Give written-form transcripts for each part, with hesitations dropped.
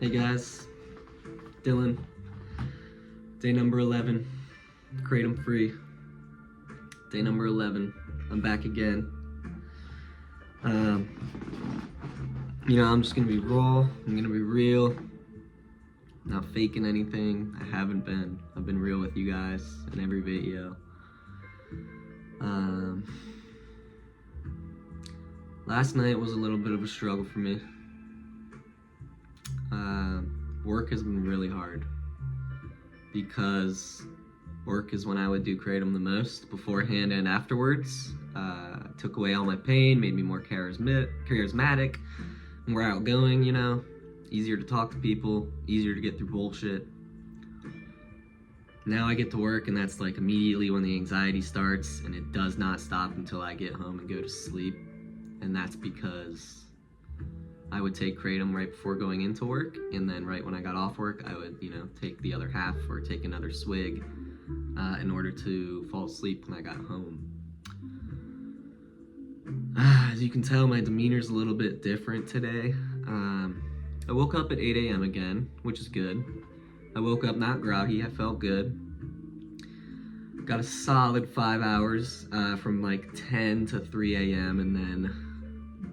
Hey guys, Dylan, day number 11, Kratom free, day number 11, I'm back again. I'm just gonna be raw, I'm gonna be real, not faking anything. I've been real with you guys in every video. Last night was a little bit of a struggle for me. Work has been really hard because work is when I would do Kratom the most, beforehand and afterwards. Took away all my pain, made me more charismatic, more outgoing, easier to talk to people, easier to get through bullshit. Now I get to work and that's like immediately when the anxiety starts, and it does not stop until I get home and go to sleep. And that's because I would take Kratom right before going into work, and then right when I got off work, I would, take the other half or take another swig in order to fall asleep when I got home. As you can tell, my demeanor's a little bit different today. I woke up at 8 a.m. again, which is good. I woke up not groggy, I felt good. Got a solid 5 hours from like 10 to 3 a.m. and then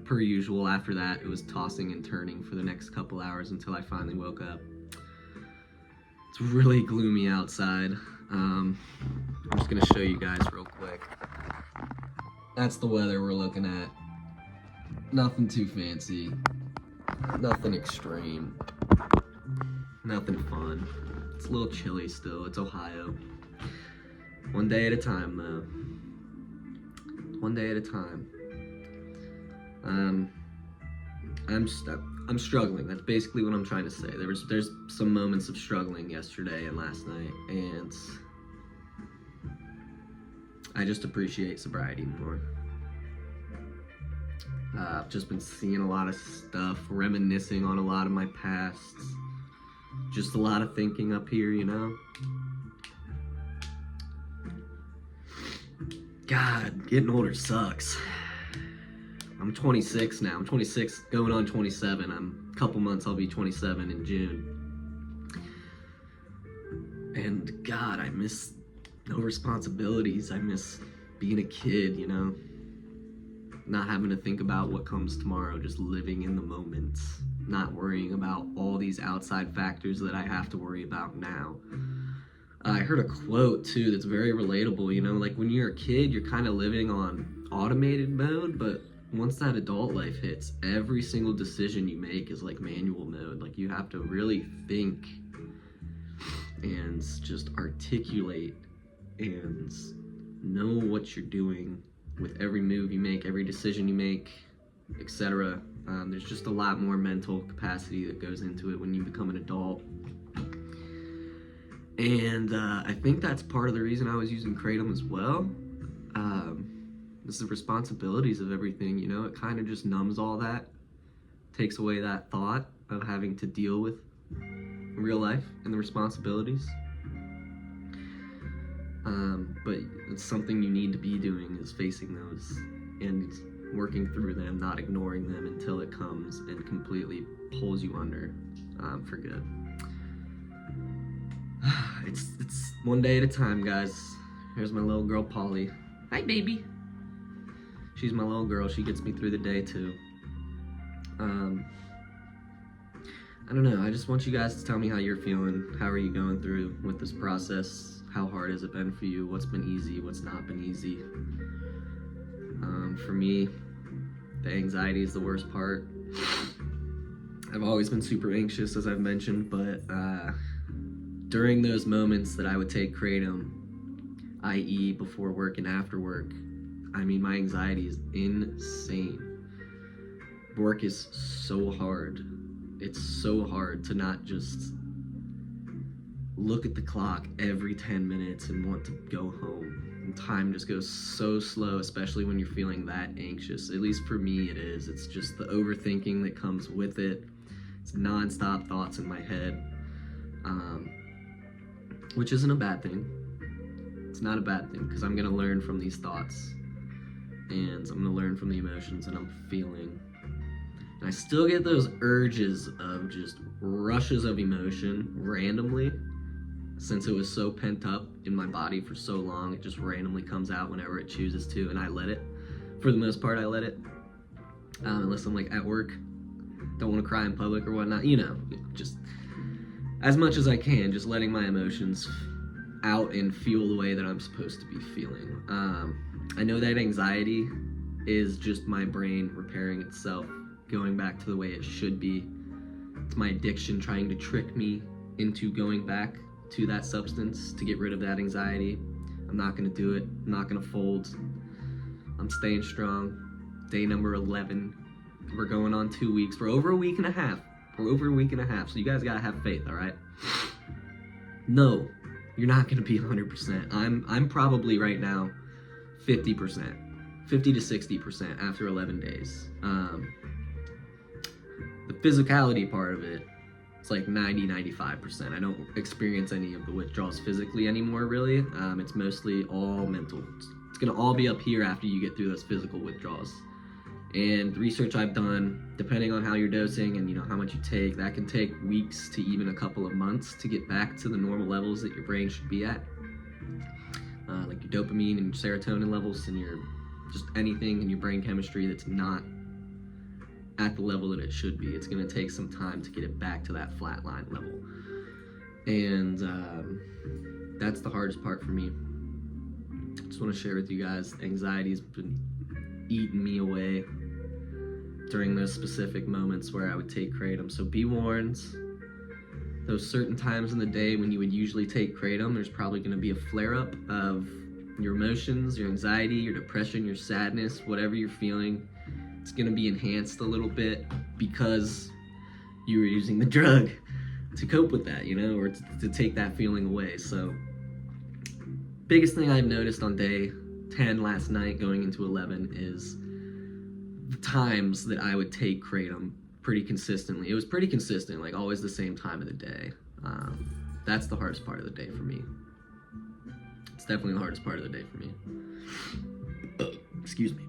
per usual, after that, it was tossing and turning for the next couple hours until I finally woke up. It's really gloomy outside. I'm just gonna show you guys real quick. That's the weather we're looking at. Nothing too fancy, nothing extreme, nothing fun. It's a little chilly still, it's Ohio. One day at a time though. One day at a time. I'm struggling. That's basically what I'm trying to say. There's some moments of struggling yesterday and last night, and I just appreciate sobriety more. I've just been seeing a lot of stuff, reminiscing on a lot of my past. Just a lot of thinking up here, God, getting older sucks. I'm 26 now. I'm 26, going on 27. A couple months, I'll be 27 in June. And God, I miss no responsibilities. I miss being a kid, Not having to think about what comes tomorrow, just living in the moment. Not worrying about all these outside factors that I have to worry about now. I heard a quote too that's very relatable, like when you're a kid, you're kind of living on automated mode, but once that adult life hits, every single decision you make is like manual mode. Like you have to really think and just articulate and know what you're doing with every move you make, every decision you make, etc. There's just a lot more mental capacity that goes into it when you become an adult. And I think that's part of the reason I was using Kratom as well. It's the responsibilities of everything, it kind of just numbs all that, takes away that thought of having to deal with real life and the responsibilities. But it's something you need to be doing, is facing those and working through them, not ignoring them until it comes and completely pulls you under for good. It's one day at a time, guys. Here's my little girl, Polly. Hi, baby. She's my little girl. She gets me through the day, too. I don't know. I just want you guys to tell me how you're feeling. How are you going through with this process? How hard has it been for you? What's been easy? What's not been easy? For me, the anxiety is the worst part. I've always been super anxious, as I've mentioned, but during those moments that I would take Kratom, i.e. before work and after work, my anxiety is insane. Work is so hard. It's so hard to not just look at the clock every 10 minutes and want to go home. And time just goes so slow, especially when you're feeling that anxious. At least for me it is. It's just the overthinking that comes with it. It's nonstop thoughts in my head, which isn't a bad thing. It's not a bad thing, because I'm going to learn from these thoughts, and I'm going to learn from the emotions that I'm feeling. And I still get those urges of just rushes of emotion randomly. Since it was so pent up in my body for so long, it just randomly comes out whenever it chooses to, and I let it. For the most part, I let it. Unless I'm like at work, don't want to cry in public or whatnot, you know, just as much as I can, just letting my emotions out and feel the way that I'm supposed to be feeling. I know that anxiety is just my brain repairing itself, going back to the way it should be. It's my addiction trying to trick me into going back to that substance to get rid of that anxiety. I'm not gonna do it. I'm not gonna fold. I'm staying strong. Day number 11. We're going on 2 weeks. We're over a week and a half. So you guys gotta have faith, all right? No, you're not gonna be 100%. I'm probably right now 50%, 50 to 60% after 11 days. The physicality part of it, it's like 90-95%. I don't experience any of the withdrawals physically anymore, really. It's mostly all mental. It's gonna all be up here after you get through those physical withdrawals. And research I've done, depending on how you're dosing and how much you take, that can take weeks to even a couple of months to get back to the normal levels that your brain should be at. Like your dopamine and your serotonin levels and your just anything in your brain chemistry that's not at the level that it should be. It's gonna take some time to get it back to that flatline level. And that's the hardest part for me. Just want to share with you guys, anxiety's been eating me away during those specific moments where I would take Kratom. So be warned, those certain times in the day when you would usually take Kratom, there's probably going to be a flare-up of your emotions, your anxiety, your depression, your sadness, whatever you're feeling. It's going to be enhanced a little bit because you were using the drug to cope with that, or to take that feeling away. So biggest thing I've noticed on day 10 last night going into 11 is the times that I would take Kratom pretty consistently. It was pretty consistent, like always the same time of the day. That's the hardest part of the day for me. It's definitely the hardest part of the day for me. Excuse me.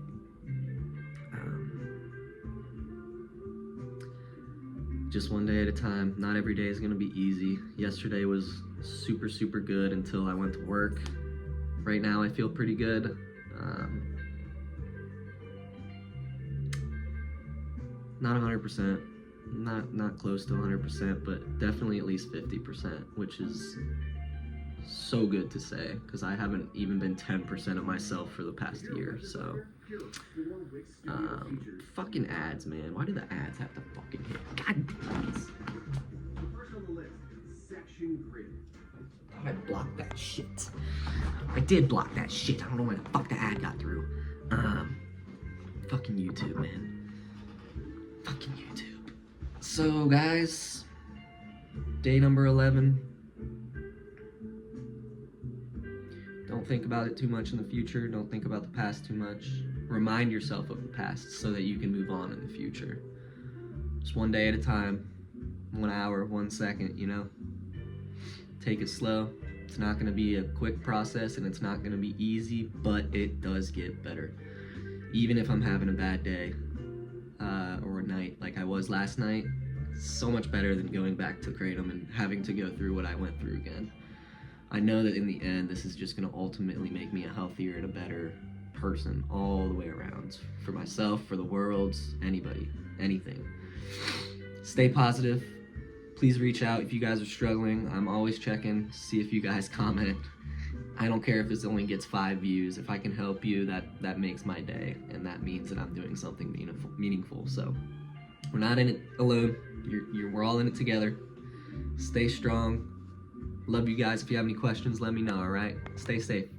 Just one day at a time. Not every day is gonna be easy. Yesterday was super, super good until I went to work. Right now I feel pretty good. Not 100%, not close to 100%, but definitely at least 50%, which is so good to say, because I haven't even been 10% of myself for the past year, so. Fucking ads, man. Why do the ads have to fucking hit? God damn it. I blocked that shit. I did block that shit. I don't know why the fuck the ad got through. Fucking YouTube, man. Fucking YouTube. So, guys, day number 11. Don't think about it too much in the future. Don't think about the past too much. Remind yourself of the past so that you can move on in the future. Just one day at a time. 1 hour, 1 second, Take it slow. It's not going to be a quick process and it's not going to be easy, but it does get better. Even if I'm having a bad day or a night like I was last night, it's so much better than going back to Kratom and having to go through what I went through again. I know that in the end, this is just going to ultimately make me a healthier and a better person all the way around. For myself, for the world, anybody, anything. Stay positive. Please reach out if you guys are struggling. I'm always checking to see if you guys comment. I don't care if it only gets 5 views. If I can help you, that makes my day, and that means that I'm doing something meaningful. So we're not in it alone. We're all in it together. Stay strong. Love you guys. If you have any questions, let me know, all right? Stay safe.